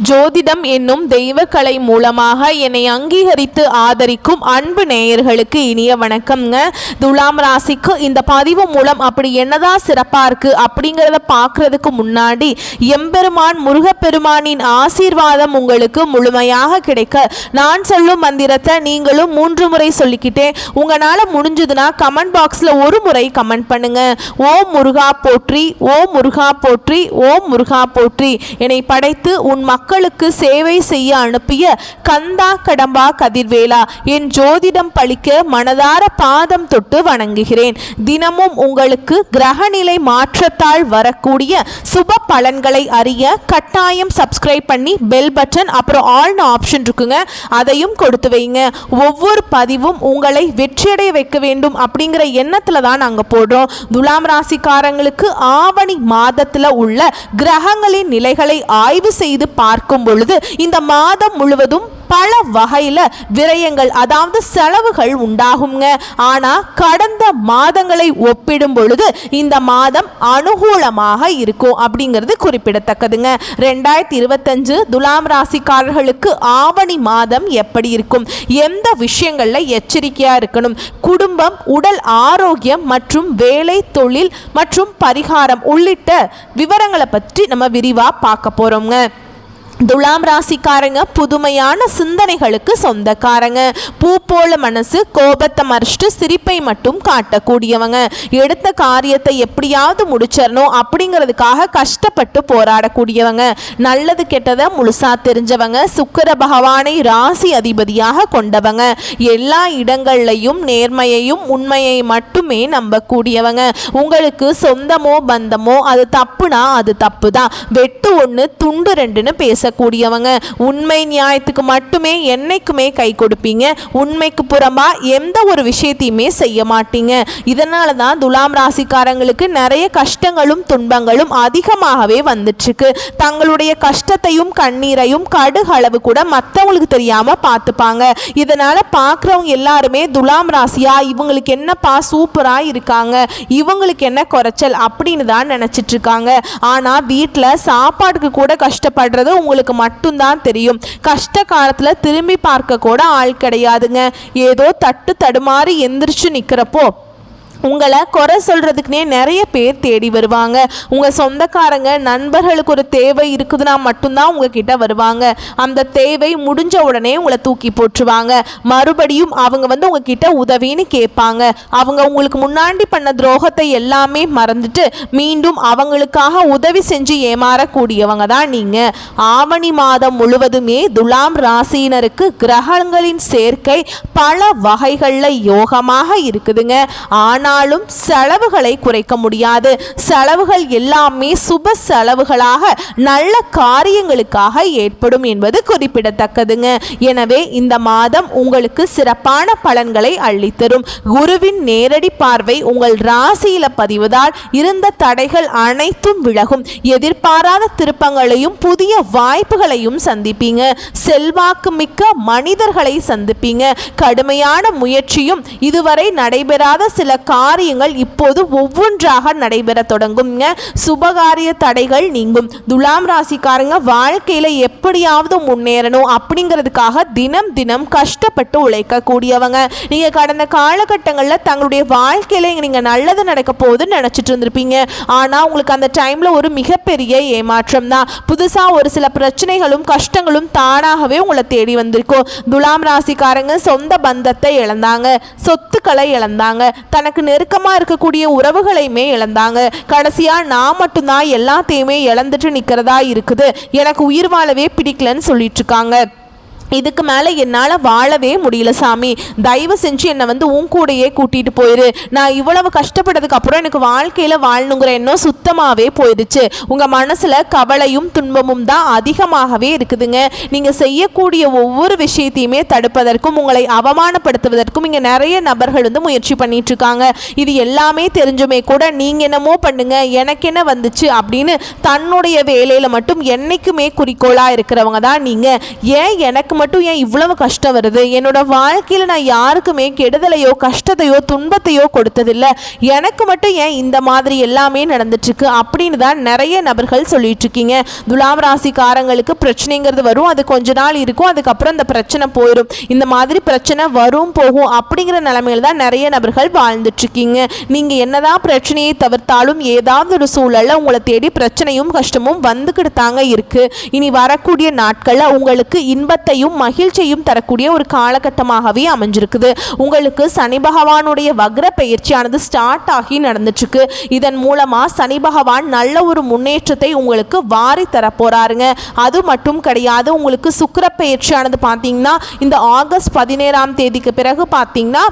ஜோதிடம் என்னும் தெய்வக்கலை மூலமாக என்னை அங்கீகரித்து ஆதரிக்கும் அன்பு நேயர்களுக்கு இனிய வணக்கம்ங்க. துலாம் ராசிக்கு இந்த பதிவு மூலம் அப்படி என்னதான் சிறப்பா இருக்கு அப்படிங்கிறத பார்க்கறதுக்கு முன்னாடி எம்பெருமான் முருகப்பெருமானின் ஆசீர்வாதம் உங்களுக்கு முழுமையாக கிடைக்க நான் சொல்லும் மந்திரத்தை நீங்களும் 3 முறை சொல்லிக்கிட்டே உங்களால முடிஞ்சதுன்னா கமெண்ட் பாக்ஸ்ல ஒரு முறை கமெண்ட் பண்ணுங்க. ஓம் முருகா போற்றி, ஓம் முருகா போற்றி, ஓம் முருகா போற்றி. என்னை படைத்து உன் மக்களுக்கு சேவை செய்ய அனுப்பிய கந்தா கடம்பா கதிர்வேலா, என் ஜோதிடம் பழிக்க மனதார பாதம் தொட்டு வணங்குகிறேன். தினமும் உங்களுக்கு கிரகநிலை மாற்றத்தால் வரக்கூடிய சுப பலன்களை அறிய கட்டாயம் சப்ஸ்கிரைப் பண்ணி பெல் பட்டன் அப்புறம் ஆல்னு ஆப்ஷன் இருக்குங்க, அதையும் கொடுத்து வைங்க. ஒவ்வொரு பதிவும் உங்களை வெற்றியடைய வைக்க வேண்டும் அப்படிங்கிற எண்ணத்துல தான் நாங்கள் போடுறோம். துலாம் ராசிக்காரங்களுக்கு ஆவணி மாதத்தில் உள்ள கிரகங்களின் நிலைகளை ஆய்வு செய்து பார்க்கும் பொழுது இந்த மாதம் முழுவதும் பல வகையில் விரயங்கள் அதாவது செலவுகள் உண்டாகுங்க. ஆனால் கடந்த மாதங்களை ஒப்பிடும் பொழுது இந்த மாதம் அனுகூலமாக இருக்கும் அப்படிங்கிறது குறிப்பிடத்தக்கதுங்க. 2025 துலாம் ராசிக்காரர்களுக்கு ஆவணி மாதம் எப்படி இருக்கும், எந்த விஷயங்களில் எச்சரிக்கையாக இருக்கணும், குடும்பம், உடல் ஆரோக்கியம் மற்றும் வேலை, தொழில் மற்றும் பரிகாரம் உள்ளிட்ட விவரங்களை பற்றி நம்ம விரிவாக பார்க்க போகிறோங்க. துலாம் ராசிக்காரங்க புதுமையான சிந்தனைகளுக்கு சொந்தக்காரங்க. பூ போல மனசு, கோபத்தை மறைச்சிட்டு சிரிப்பை மட்டும் காட்டக்கூடியவங்க. எடுத்த காரியத்தை எப்படியாவது முடிச்சிடணும் அப்படிங்கிறதுக்காக கஷ்டப்பட்டு போராடக்கூடியவங்க. நல்லது கெட்டதை முழுசா தெரிஞ்சவங்க. சுக்கிர பகவானை ராசி அதிபதியாக கொண்டவங்க. எல்லா இடங்கள்லையும் நேர்மையையும் உண்மையை மட்டுமே நம்பக்கூடியவங்க. உங்களுக்கு சொந்தமோ பந்தமோ அது தப்புனா அது தப்பு தான், வெட்டு 1 துண்டு 2ன்னு பேச கூடியவங்க. உண்மை நியாயத்துக்கு மட்டுமே என்னைக்குமே கை கொடுப்பீங்க. உண்மைக்கு புறம்பா எந்த ஒரு விஷயத்தையுமே செய்ய மாட்டீங்க. இதனால தான் துலாம் ராசிக்காரங்களுக்கு நிறைய கஷ்டங்களும் துன்பங்களும் அதிகமாகவே வந்துட்டுருக்கு. தங்களுடைய கஷ்டத்தையும் கண்ணீரையும் கடுகளவு கூட மற்றவங்களுக்கு தெரியாம பார்த்துப்பாங்க. இதனால பார்க்குறவங்க எல்லாருமே துலாம் ராசியா இவங்களுக்கு என்னப்பா சூப்பரா இருக்காங்க, இவங்களுக்கு என்ன குறைச்சல் அப்படின்னு தான் நினைச்சிட்டு இருக்காங்க. ஆனா வீட்டில் சாப்பாட்டுக்கு கூட கஷ்டப்படுறது உங்களுக்கு மட்டும்தான் தெரியும். கஷ்ட காலத்துல திரும்பி பார்க்க கூட ஆள் கிடையாதுங்க. ஏதோ தட்டு தடுமாறி எந்திரிச்சு நிக்கிறப்போ உங்களை குறை சொல்கிறதுக்குனே நிறைய பேர் தேடி வருவாங்க. உங்கள் சொந்தக்காரங்க நண்பர்களுக்கு ஒரு தேவை இருக்குதுன்னா மட்டும்தான் உங்ககிட்ட வருவாங்க. அந்த தேவை முடிஞ்ச உடனே உங்களை தூக்கி போட்டுருவாங்க. மறுபடியும் அவங்க உங்ககிட்ட உதவின்னு கேட்பாங்க. அவங்க உங்களுக்கு முன்னாடி பண்ண துரோகத்தை எல்லாமே மறந்துட்டு மீண்டும் அவங்களுக்காக உதவி செஞ்சு ஏமாறக்கூடியவங்க தான் நீங்கள். ஆவணி மாதம் முழுவதுமே துலாம் ராசியினருக்கு கிரகங்களின் சேர்க்கை பல வகைகளில் யோகமாக இருக்குதுங்க. ஆனாலும் செலவுகளை குறைக்க முடியாது. செலவுகள் எல்லாமே சுப செலவுகளாக நல்ல காரியங்களுக்காக ஏற்படும் என்பது குறிப்பிடத்தக்கதுங்க. எனவே இந்த மாதம் உங்களுக்கு சிறப்பான பலன்களை அள்ளித்தரும். குருவின் நேரடி பார்வை உங்கள் ராசியில பதிவதால் இருந்த தடைகள் அனைத்தும் விலகும். எதிர்பாராத திருப்பங்களையும் புதிய வாய்ப்புகளையும் சந்திப்பீங்க. செல்வாக்கு மிக்க மனிதர்களை சந்திப்பீங்க. கடுமையான முயற்சியும் இதுவரை நடைபெறாத சில காரியங்கள் இப்போது ஒவ்வொன்றாக நடைபெற தொடங்கும். சுபகாரிய தடைகள் நீங்கும். துலாம் ராசிக்காரங்க வாழ்க்கையில எப்படியாவது முன்னேறணும் அப்படிங்கிறதுக்காக தினம் தினம் கஷ்டப்பட்டு உழைக்க கூடியவங்க. நீங்க கடந்த காலகட்டங்களில் தங்களுடைய வாழ்க்கையில நீங்க நல்லது நடக்க போகுதுன்னு நினைச்சிட்டு இருந்திருப்பீங்க. ஆனா உங்களுக்கு அந்த டைம்ல ஒரு மிகப்பெரிய ஏமாற்றம் தான். புதுசா ஒரு சில பிரச்சனைகளும் கஷ்டங்களும் தானாகவே உங்களை தேடி வந்திருக்கும். துலாம் ராசிக்காரங்க சொந்த பந்தத்தை இழந்தாங்க, சொத்துக்களை இழந்தாங்க, தனக்கு நெருக்கமாக இருக்கக்கூடிய உறவுகளையுமே இழந்தாங்க. கடைசியாக நான் மட்டும்தான் எல்லாத்தையுமே இழந்துட்டு நிற்கிறதா இருக்குது, எனக்கு உயிர் வாழவே பிடிக்கலன்னு சொல்லிட்டு இருக்காங்க. இதுக்கு மேலே என்னால் வாழவே முடியல சாமி, தயவு செஞ்சு என்னை உன் கூடையே கூட்டிகிட்டு போயிரு. நான் இவ்வளவு கஷ்டப்பட்டதுக்கு அப்புறம் எனக்கு வாழ்க்கையில் வாழணுங்கிற எண்ணம் சுத்தமாகவே போயிடுச்சு. உங்கள் மனசில் கவலையும் துன்பமும் தான் அதிகமாகவே இருக்குதுங்க. நீங்கள் செய்யக்கூடிய ஒவ்வொரு விஷயத்தையுமே தடுப்பதற்கும் உங்களை அவமானப்படுத்துவதற்கும் இங்கே நிறைய நபர்கள் முயற்சி பண்ணிட்டு இருக்காங்க. இது எல்லாமே தெரிஞ்சுமே கூட நீங்கள் என்னமோ பண்ணுங்க, எனக்கு என்ன வந்துச்சு அப்படின்னு தன்னுடைய வேலையில் மட்டும் என்னைக்குமே குறிக்கோளாக இருக்கிறவங்க தான் நீங்கள். ஏன் எனக்கு மட்டும் ஏன் இவ்வளவு கஷ்டம் வருது, என்னோட வாழ்க்கையில் நான் யாருக்குமே கெடுதலையோ கஷ்டத்தையோ துன்பத்தையோ கொடுத்ததில்லை, எனக்கு மட்டும் ஏன் இந்த மாதிரி எல்லாமே நடந்துட்டுருக்கு அப்படின்னு தான் நிறைய நபர்கள் சொல்லிட்டு இருக்கீங்க. துலாம் ராசிக்காரங்களுக்கு பிரச்சனைங்கிறது வரும், அது கொஞ்ச நாள் இருக்கும், அதுக்கப்புறம் அந்த பிரச்சனை போயிடும். இந்த மாதிரி பிரச்சனை வரும் போகும் அப்படிங்கிற நிலைமையில் தான் நிறைய நபர்கள் வாழ்ந்துட்டு இருக்கீங்க. நீங்கள் என்னதான் பிரச்சனையை தவிர்த்தாலும் ஏதாவது ஒரு சூழலில் உங்களை தேடி பிரச்சனையும் கஷ்டமும் வந்துக்கிட்டு தாங்க இருக்கு. இனி வரக்கூடிய நாட்களில் உங்களுக்கு இன்பத்தையும் மகிழ்ச்சியையும் தரக்கூடிய ஒரு காலகட்டமாகவே அமைஞ்சிருக்குது. உங்களுக்கு சனி பகவானுடைய வக்ர பயிற்சியானது ஸ்டார்ட் ஆகி நடந்துட்டுருக்கு. இதன் மூலமாக சனி பகவான் நல்ல ஒரு முன்னேற்றத்தை உங்களுக்கு வாரி தரப்போறாருங்க. அது மட்டும் கிடையாது, உங்களுக்கு சுக்கிர பயிற்சியானது பார்த்தீங்கன்னா இந்த ஆகஸ்ட் 17ஆம் தேதிக்கு பிறகு பார்த்தீங்கன்னா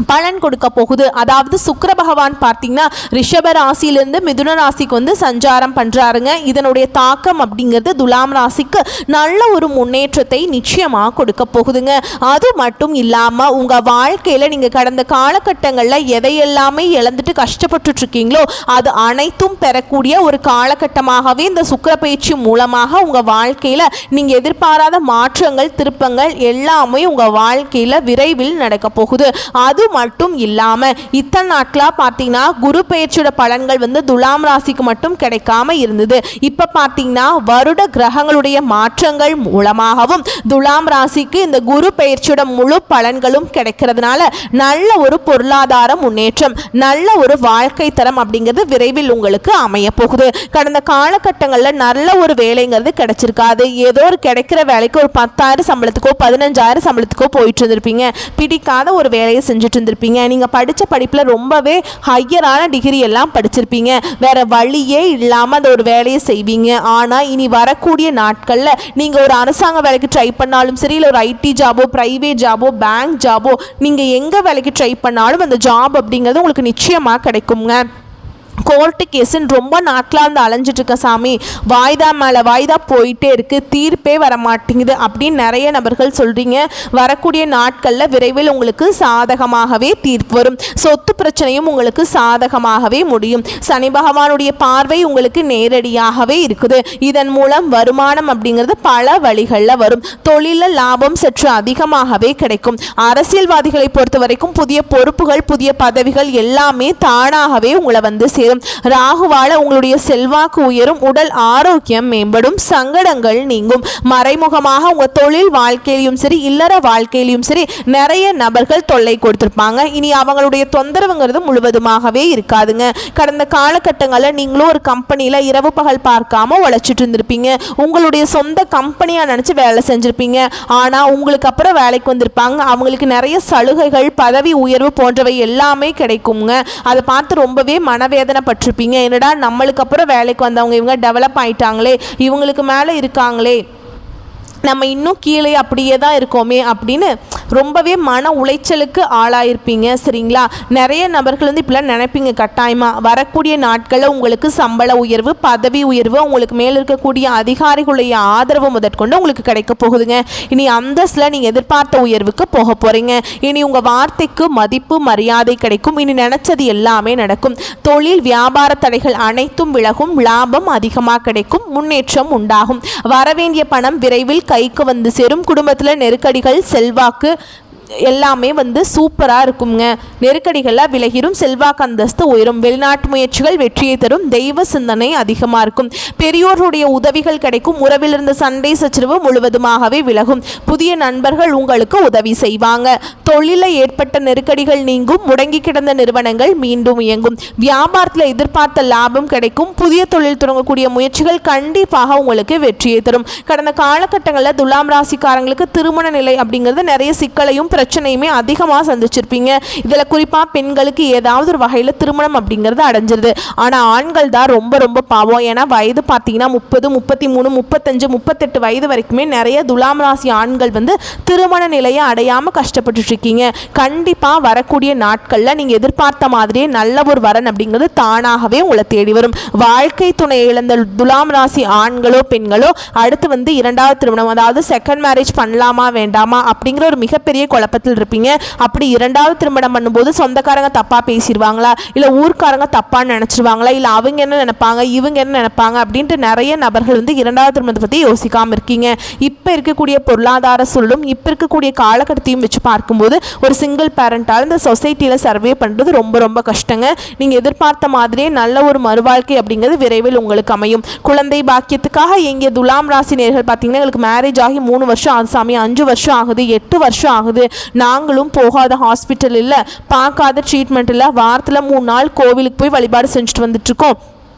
பலன் கொடுக்க போகுது. அதாவது சுக்கிர பகவான் பார்த்தீங்கன்னா ரிஷப ராசியிலிருந்து மிதுன ராசிக்கு வந்து சஞ்சாரம் பண்ணுறாருங்க. இதனுடைய தாக்கம் அப்படிங்கிறது துலாம் ராசிக்கு நல்ல ஒரு முன்னேற்றத்தை நிச்சயமாக கொடுக்க போகுதுங்க. அது மட்டும் இல்லாமல் உங்கள் வாழ்க்கையில் நீங்கள் கடந்த காலகட்டங்களில் எதையெல்லாமே இழந்துட்டு கஷ்டப்பட்டுருக்கீங்களோ அது அனைத்தும் பெறக்கூடிய ஒரு காலகட்டமாகவே இந்த சுக்கிர பயிற்சி மூலமாக உங்கள் வாழ்க்கையில் நீங்கள் எதிர்பாராத மாற்றங்கள் திருப்பங்கள் எல்லாமே உங்கள் வாழ்க்கையில் விரைவில் நடக்க போகுது. அது மட்டும் இல்லாமல் இத்தனை நாட்களாக பார்த்தீங்கன்னா குரு பயிற்சியோட பலன்கள் வந்து துலாம் ராசிக்கு மட்டும் கிடைக்காம இருந்தது. இப்போ பார்த்தீங்கன்னா வருட கிரகங்களுடைய மாற்றங்கள் மூலமாகவும் துலாம் ராசிக்கு இந்த குரு பயிற்சியோட முழு பலன்களும் கிடைக்கிறதுனால நல்ல ஒரு பொருளாதார முன்னேற்றம், நல்ல ஒரு வாழ்க்கை தரம் அப்படிங்கிறது விரைவில் உங்களுக்கு அமைய போகுது. கடந்த காலகட்டங்களில் நல்ல ஒரு வேலைங்கிறது கிடைச்சிருக்காது. ஏதோ ஒரு கிடைக்கிற வேலைக்கு ஒரு 10,000 சம்பளத்துக்கோ 15,000 சம்பளத்துக்கோ போயிட்டு இருந்திருப்பீங்க. பிடிக்காத ஒரு வேலையை செஞ்சுட்டு இருந்திருப்பீங்க. நீங்கள் படித்த படிப்பில் ரொம்பவே ஹையரான டிகிரி எல்லாம் படிச்சிருப்பீங்க. வேற வழியே இல்லாமல் அந்த ஒரு வேலையை செய்வீங்க. ஆனால் இனி வரக்கூடிய நாட்களில் நீங்கள் ஒரு அரசாங்க வேலைக்கு ட்ரை பண்ணாலும் சரி, இல்லை ஒரு ஐடி ஜாபோ ப்ரைவேட் ஜாபோ பேங்க் ஜாபோ நீங்கள் எங்கே வேலைக்கு ட்ரை பண்ணாலும் அந்த ஜாப் அப்படிங்கிறது உங்களுக்கு நிச்சயமாக கிடைக்குங்க. கோர்ட்டு கேஸுன்னு ரொம்ப நாட்களாக இருந்து அலைஞ்சிட்டு இருக்க சாமி, வாய்தா மேலே வாய்தா போயிட்டே இருக்குது, தீர்ப்பே வர மாட்டேங்குது அப்படின்னு நிறைய நபர்கள் சொல்கிறீங்க. வரக்கூடிய நாட்களில் விரைவில் உங்களுக்கு சாதகமாகவே தீர்ப்பு வரும். சொத்து பிரச்சனையும் உங்களுக்கு சாதகமாகவே முடியும். சனி பகவானுடைய பார்வை உங்களுக்கு நேரடியாகவே இருக்குது. இதன் மூலம் வருமானம் அப்படிங்கிறது பல வழிகளில் வரும். தொழிலில் லாபம் சற்று அதிகமாகவே கிடைக்கும். அரசியல்வாதிகளை பொறுத்த வரைக்கும் புதிய பொறுப்புகள் புதிய பதவிகள் எல்லாமே தானாகவே உங்களை வந்து சேரும். ராகுவால உங்களுடைய செல்வாக்கு உயரும், உடல் ஆரோக்கியம் மேம்படும், சங்கடங்கள் நீங்கும். மறைமுகமாக உங்க தொழில் வாழ்க்கையிலும் சரி இல்லற வாழ்க்கையிலும் சரி நிறைய நபர்கள் தொல்லை கொடுத்திருப்பாங்க. இனி அவங்களுடைய தொந்தரவுங்கிறது முழுவதுமாகவே இருக்காதுங்க. கடந்த காலகட்டங்களில் நீங்களும் ஒரு கம்பெனியில் இரவு பகல் பார்க்காம உழைச்சிட்டு இருந்திருப்பீங்க. உங்களுடைய சொந்த கம்பெனியாக நினச்சி வேலை செஞ்சுருப்பீங்க. ஆனால் உங்களுக்கு அப்புறம் வேலைக்கு வந்திருப்பாங்க. அவங்களுக்கு நிறைய சலுகைகள் பதவி உயர்வு போன்றவை எல்லாமே கிடைக்குங்க. அதை பார்த்து ரொம்பவே மனவேதனை பட்டிருப்பீங்க. என்னடா நம்மளுக்கு அப்புறம் வேலைக்கு வந்தவங்க இவங்க டெவலப் ஆயிட்டாங்களே, இவங்களுக்கு மேலே இருக்காங்களே, நம்ம இன்னும் கீழே அப்படியே தான் இருக்கோமே அப்படின்னு ரொம்பவே மன உளைச்சலுக்கு ஆளாயிருப்பீங்க. சரிங்களா? நிறைய நபர்கள் வந்து இப்படிலாம் நினைப்பீங்க. கட்டாயமாக வரக்கூடிய நாட்களில் உங்களுக்கு சம்பள உயர்வு பதவி உயர்வு உங்களுக்கு மேலே இருக்கக்கூடிய அதிகாரிகளுடைய ஆதரவு முதற்கொண்டு உங்களுக்கு கிடைக்க போகுதுங்க. இனி அந்தஸ்தில் நீங்கள் எதிர்பார்த்த உயர்வுக்கு போக போகிறீங்க. இனி உங்கள் வார்த்தைக்கு மதிப்பு மரியாதை கிடைக்கும். இனி நினச்சது எல்லாமே நடக்கும். தொழில் வியாபார தடைகள் அனைத்தும் விலகும், லாபம் அதிகமாக கிடைக்கும், முன்னேற்றம் உண்டாகும். வரவேண்டிய பணம் விரைவில் கைக்கு வந்து சேரும். குடும்பத்தில் நெருக்கடிகள் செல்வாக்கு எல்லாமே வந்து சூப்பராக இருக்குங்க. நெருக்கடிகளாக விலகிரும், செல்வாக்கு அந்தஸ்து உயரும், வெளிநாட்டு முயற்சிகள் வெற்றியை தரும், தெய்வ சிந்தனை அதிகமாக இருக்கும், பெரியோருடைய உதவிகள் கிடைக்கும், உறவில் இருந்த சண்டை சச்சரவு முழுவதுமாகவே விலகும், புதிய நண்பர்கள் உங்களுக்கு உதவி செய்வாங்க, தொழிலில் ஏற்பட்ட நெருக்கடிகள் நீங்கும், முடங்கி கிடந்த நிறுவனங்கள் மீண்டும் இயங்கும், வியாபாரத்தில் எதிர்பார்த்த லாபம் கிடைக்கும், புதிய தொழில் தொடங்கக்கூடிய முயற்சிகள் கண்டிப்பாக உங்களுக்கு வெற்றியை தரும். கடந்த காலகட்டங்களில் துலாம் ராசிக்காரங்களுக்கு திருமண நிலை அப்படிங்கிறது நிறைய சிக்கலையும் பிரச்சனையுமே அதிகமாக சந்திச்சிருப்பீங்க. இதில் குறிப்பாக பெண்களுக்கு ஏதாவது ஒரு வகையில் திருமணம் அப்படிங்கிறது அடைஞ்சிருது. ஆனால் ஆண்கள் தான் ரொம்ப ரொம்ப பாவம். ஏன்னா வயது பார்த்தீங்கன்னா 30 33 35 38 வயது வரைக்குமே நிறைய துலாம் ராசி ஆண்கள் வந்து திருமண நிலையை அடையாமல் கஷ்டப்பட்டு இருக்கீங்க. கண்டிப்பாக வரக்கூடிய நாட்களில் நீங்கள் எதிர்பார்த்த மாதிரியே நல்ல ஒரு வரன் அப்படிங்கிறது தானாகவே உங்களை தேடி வரும். வாழ்க்கை துணை இழந்த துலாம் ராசி ஆண்களோ பெண்களோ அடுத்து வந்து இரண்டாவது திருமணம் அதாவது செகண்ட் மேரேஜ் பண்ணலாமா வேண்டாமா அப்படிங்கிற ஒரு மிகப்பெரிய குழப்பம் குழப்பத்தில் இருப்பீங்க. அப்படி இரண்டாவது திருமணம் பண்ணும்போது சொந்தக்காரங்க தப்பாக பேசிடுவாங்களா, இல்லை ஊர்க்காரங்க தப்பாக நினச்சிருவாங்களா, இல்லை அவங்க என்ன நினைப்பாங்க இவங்க என்ன நினைப்பாங்க அப்படின்ட்டு நிறைய நபர்கள் வந்து இரண்டாவது திருமணத்தை பற்றி யோசிக்காமல் இருக்கீங்க. இப்போ இருக்கக்கூடிய பொருளாதார சூழலும் இப்போ இருக்கக்கூடிய காலகட்டத்தையும் வச்சு பார்க்கும்போது ஒரு சிங்கிள் பேரண்டால் இந்த சொசைட்டியில் சர்வே பண்ணுறது ரொம்ப ரொம்ப கஷ்டங்க. நீங்கள் எதிர்பார்த்த மாதிரியே நல்ல ஒரு மறுவாழ்க்கை அப்படிங்கிறது விரைவில் உங்களுக்கு அமையும். குழந்தை பாக்கியத்துக்காக எங்கே துலாம் ராசி நேயர்கள் பார்த்தீங்கன்னா எங்களுக்கு மேரேஜ் ஆகி 3 வருஷம் ஆகுது சாமி, 5 வருஷம் ஆகுது, 8 வருஷம் ஆகுது, நாங்களும் போகாத ஹாஸ்பிட்டல் இல்லை, பார்க்காத ட்ரீட்மெண்ட் இல்லை, வாரத்தில் 3 நாள் கோவிலுக்கு போய் வழிபாடு செஞ்சுட்டு வந்துட்டுருக்கோம்,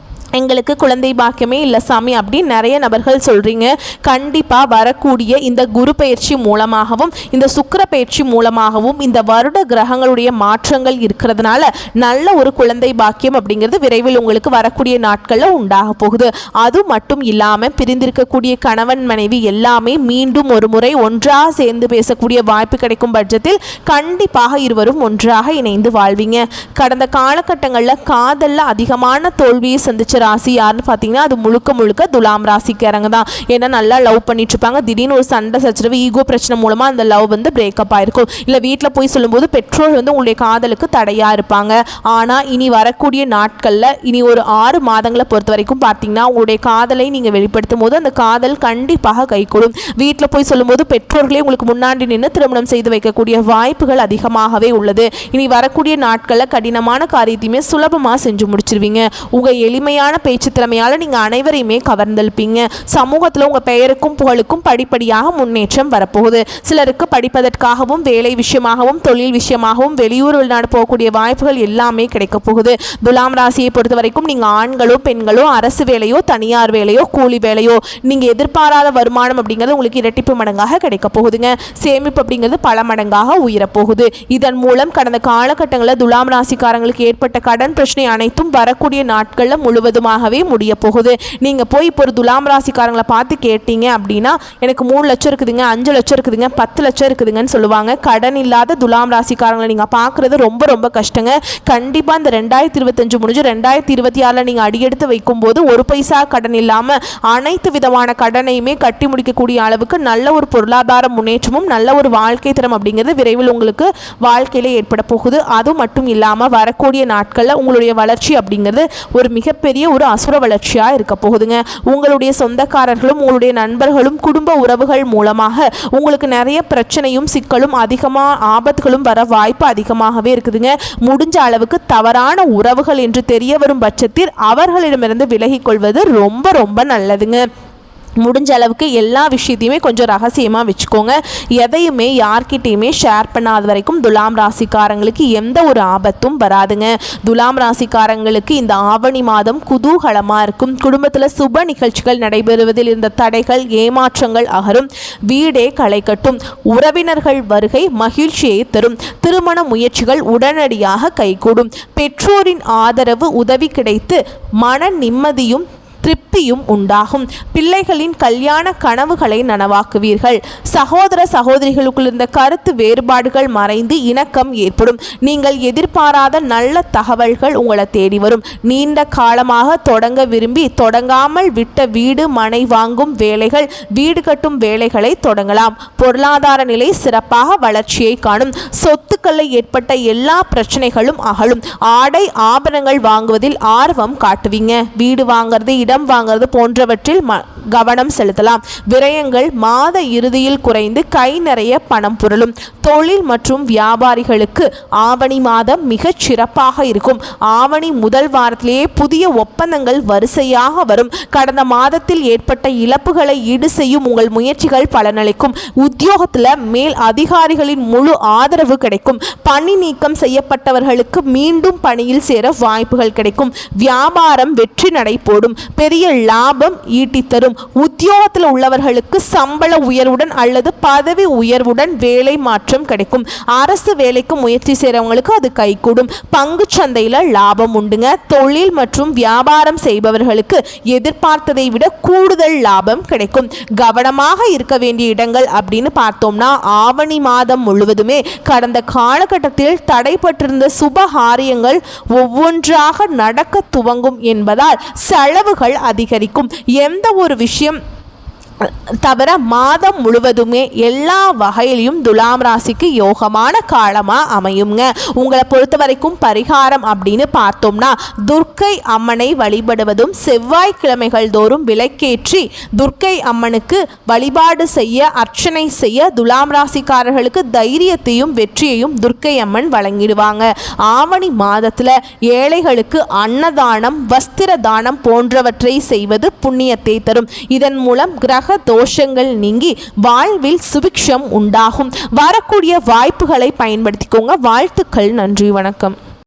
எங்களுக்கு குழந்தை பாக்கியமே இல்லை சாமி அப்படின்னு நிறைய நபர்கள் சொல்கிறீங்க. கண்டிப்பாக வரக்கூடிய இந்த குரு பயிற்சி மூலமாகவும் இந்த சுக்கிர பயிற்சி மூலமாகவும் இந்த வருட கிரகங்களுடைய மாற்றங்கள் இருக்கிறதுனால நல்ல ஒரு குழந்தை பாக்கியம் அப்படிங்கிறது விரைவில் உங்களுக்கு வரக்கூடிய நாட்களில் உண்டாக போகுது. அது மட்டும் இல்லாமல் பிரிந்திருக்கக்கூடிய கணவன் மனைவி எல்லாமே மீண்டும் ஒரு முறை ஒன்றாக சேர்ந்து பேசக்கூடிய வாய்ப்பு கிடைக்கும் பட்சத்தில் கண்டிப்பாக இருவரும் ஒன்றாக இணைந்து வாழ்வீங்க. கடந்த காலகட்டங்களில் காதலில் அதிகமான தோல்வியை சந்திச்ச ராசி யாருன்னு பார்த்தீங்கன்னா அது முழுக்க முழுக்க துலாம் ராசிக்காரங்க தான். ஏன்னா நல்லா லவ் பண்ணிட்டு இருப்பாங்க, திடீர்னு ஒரு சண்டை சச்சரவு ஈகோ பிரச்சனை மூலமா அந்த லவ் வந்து பிரேக்கப் ஆயிருக்கும். இல்லை வீட்டில் போய் சொல்லும்போது பெற்றோர் வந்து உங்களுடைய காதலுக்கு தடையா இருப்பாங்க. ஆனால் இனி வரக்கூடிய நாட்களில் இனி ஒரு 6 மாதங்களை பொறுத்த வரைக்கும் பார்த்தீங்கன்னா உங்களுடைய காதலை நீங்கள் வெளிப்படுத்தும் போது அந்த காதல் கண்டிப்பாக கைகூடும். வீட்டில் போய் சொல்லும்போது பெற்றோர்களே உங்களுக்கு முன்னாடி நின்று திருமணம் செய்து வைக்கக்கூடிய வாய்ப்புகள் அதிகமாகவே உள்ளது. இனி வரக்கூடிய நாட்களில் கடினமான காரியத்தையுமே சுலபமாக செஞ்சு முடிச்சிருவீங்க. உங்கள் எளிமையான பேச்சு திறமையால் நீங்கள் அனைவரையுமே கவர்ந்தெழுப்பீங்க. சமூகத்தில் உங்கள் பெயருக்கும் புகழுக்கும் படிப்படியாக முன்னேற்றம் வரப்போகுது. சிலருக்கு படிப்பதற்காகவும் வேலை விஷயமாகவும் தொழில் விஷயமாகவும் வெளியூர் வெளிநாடு போகக்கூடிய வாய்ப்புகள் எல்லாமே கிடைக்க போகுது. துலாம் ராசியை பொறுத்த வரைக்கும் நீங்கள் ஆண்களோ பெண்களோ அரசு வேலையோ தனியார் வேலையோ கூலி வேலையோ நீங்கள் எதிர்பாராத வருமானம் அப்படிங்கிறது உங்களுக்கு இரட்டிப்பு மடங்காக கிடைக்க போகுதுங்க. சேமிப்பு அப்படிங்கிறது பல மடங்காக உயரப்போகுது. இதன் மூலம் கடந்த காலகட்டங்களில் துலாம் ராசிக்காரங்களுக்கு ஏற்பட்ட கடன் பிரச்சனை அனைத்தும் வரக்கூடிய நாட்களில் முழுவதுமாகவே முடிய போகுது. நீங்கள் போய் இப்போ ஒரு துலாம் ராசிக்காரங்களை பார்த்து கேட்டீங்க அப்படின்னா எனக்கு 3 லட்சம் இருக்குதுங்க, 5 லட்சம் இருக்குதுங்க, 10 லட்சம் இருக்குதுங்கன்னு சொல்லுவாங்க. கடன் இல்லாத துலாம் ராசிக்காரங்களை நீங்கள் பார்க்குறது ரொம்ப ரொம்ப கஷ்டங்க. கண்டிப்பாக இந்த 2025 முடிஞ்சு 2026 நீங்கள் அடியெடுத்து வைக்கும்போது ஒரு பைசா கடன் இல்லாமல் அனைத்து விதமான கடனையுமே கட்டி முடிக்கக்கூடிய அளவுக்கு நல்ல ஒரு பொருளாதார முன்னேற்றமும் நல்ல ஒரு வாழ்க்கை தரம் அப்படிங்கிறது விரைவில் உங்களுக்கு வாழ்க்கையில் ஏற்பட போகுது. அது மட்டும் இல்லாமல் வரக்கூடிய நாட்களில் உங்களுடைய வளர்ச்சி அப்படிங்கிறது ஒரு மிகப்பெரிய ஒரு அசுர வளர்ச்சியாக இருக்க போகுதுங்க. உங்களுடைய சொந்தக்காரர்களும் உங்களுடைய நண்பர்களும் குடும்ப உறவுகள் மூலமாக உங்களுக்கு நிறைய பிரச்சனையும் சிக்கலும் அதிகமாக ஆபத்துகளும் வர வாய்ப்பு அதிகமாகவே இருக்குதுங்க. முடிஞ்ச அளவுக்கு தவறான உறவுகள் என்று தெரிய வரும் பட்சத்தில் அவர்களிடமிருந்து விலகிக் கொள்வது ரொம்ப ரொம்ப நல்லதுங்க. முடிஞ்ச அளவுக்கு எல்லா விஷயத்தையுமே கொஞ்சம் ரகசியமாக வச்சுக்கோங்க. எதையுமே யார்கிட்டையுமே ஷேர் பண்ணாத வரைக்கும் துலாம் ராசிக்காரங்களுக்கு எந்த ஒரு ஆபத்தும் வராதுங்க. துலாம் ராசிக்காரங்களுக்கு இந்த ஆவணி மாதம் குதூகலமாக இருக்கும். குடும்பத்தில் சுப நிகழ்ச்சிகள் நடைபெறுவதில் இருந்த தடைகள் ஏமாற்றங்கள் அகரும். வீடே களை கட்டும். உறவினர்கள் வருகை மகிழ்ச்சியை தரும். திருமண முயற்சிகள் உடனடியாக கைகூடும். பெற்றோரின் ஆதரவு உதவி கிடைத்து மன நிம்மதியும் திருப்தியும் உண்டாகும். பிள்ளைகளின் கல்யாண கனவுகளை நனவாக்குவீர்கள். சகோதர சகோதரிகளுக்குள் இருந்த கருத்து வேறுபாடுகள் மறைந்து இணக்கம் ஏற்படும். நீங்கள் எதிர்பாராத நல்ல தகவல்கள் உங்களை தேடி வரும். நீண்ட காலமாக தொடங்க விரும்பி தொடங்காமல் விட்ட வீடு மனை வாங்கும் வேலைகள் வீடு கட்டும் வேலைகளை தொடங்கலாம். பொருளாதார நிலை சிறப்பாக வளர்ச்சியை காணும். சொத்துக்களில் ஏற்பட்ட எல்லா பிரச்சனைகளும் அகலும். ஆடை ஆபரணங்கள் வாங்குவதில் ஆர்வம் காட்டுவீங்க. வீடு வாங்கிறது இடம் வாங்கிறது போன்றவற்றில் கவனம் செலுத்தலாம். விரயங்கள் மாத இறுதியில் குறைந்து கை நிறைய பணம் புரளும். தொழில் மற்றும் வியாபாரிகளுக்கு ஆவணி மாதம் மிகச் சிறப்பாக இருக்கும். ஆவணி முதல் வாரத்திலேயே புதிய ஒப்பந்தங்கள் வரிசையாக வரும். கடந்த மாதத்தில் ஏற்பட்ட இழப்புகளை ஈடு செய்யும் உங்கள் முயற்சிகள் பலனளிக்கும். உத்தியோகத்தில் மேல் அதிகாரிகளின் முழு ஆதரவு கிடைக்கும். பணி நீக்கம் செய்யப்பட்டவர்களுக்கு மீண்டும் பணியில் சேர வாய்ப்புகள் கிடைக்கும். வியாபாரம் வெற்றி நடை போடும். பெரிய லாபம் ஈட்டித்தரும். உத்தியோகத்தில் உள்ளவர்களுக்கு சம்பள உயர்வுடன் அல்லது பதவி உயர்வுடன் வேலை மாற்றம் கிடைக்கும். அரசு வேலைக்கு முயற்சி செய்கிறவங்களுக்கு அது கைகூடும். பங்கு சந்தையில் லாபம் உண்டுங்க. தொழில் மற்றும் வியாபாரம் செய்பவர்களுக்கு எதிர்பார்த்ததை விட கூடுதல் லாபம் கிடைக்கும். கவனமாக இருக்க வேண்டிய இடங்கள் அப்படின்னு பார்த்தோம்னா ஆவணி மாதம் முழுவதுமே கடந்த காலகட்டத்தில் தடைப்பட்டிருந்த சுபகாரியங்கள் ஒவ்வொன்றாக நடக்க துவங்கும் என்பதால் செலவுகள் அதிகரிக்கும். எந்த ஒரு விஷயம் தவிர மாதம் முழுவதுமே எல்லா வகையிலையும் துலாம் ராசிக்கு யோகமான காலமாக அமையுங்க. உங்களை பொறுத்த வரைக்கும் பரிகாரம் அப்படின்னு பார்த்தோம்னா துர்க்கை அம்மனை வழிபடுவதும் செவ்வாய்க்கிழமைகள் தோறும் விளக்கேற்றி துர்க்கை அம்மனுக்கு வழிபாடு செய்ய அர்ச்சனை செய்ய துலாம் ராசிக்காரர்களுக்கு தைரியத்தையும் வெற்றியையும் துர்க்கை அம்மன் வழங்கிடுவாங்க. ஆவணி மாதத்தில் ஏழைகளுக்கு அன்னதானம் வஸ்திர தானம் போன்றவற்றை செய்வது புண்ணியத்தை தரும். இதன் மூலம் கிரக தோஷங்கள் நீங்கி வாழ்வில் சுபிக்ஷம் உண்டாகும். வரக்கூடிய வாய்ப்புகளை பயன்படுத்திக்கோங்க. வாழ்த்துக்கள். நன்றி. வணக்கம்.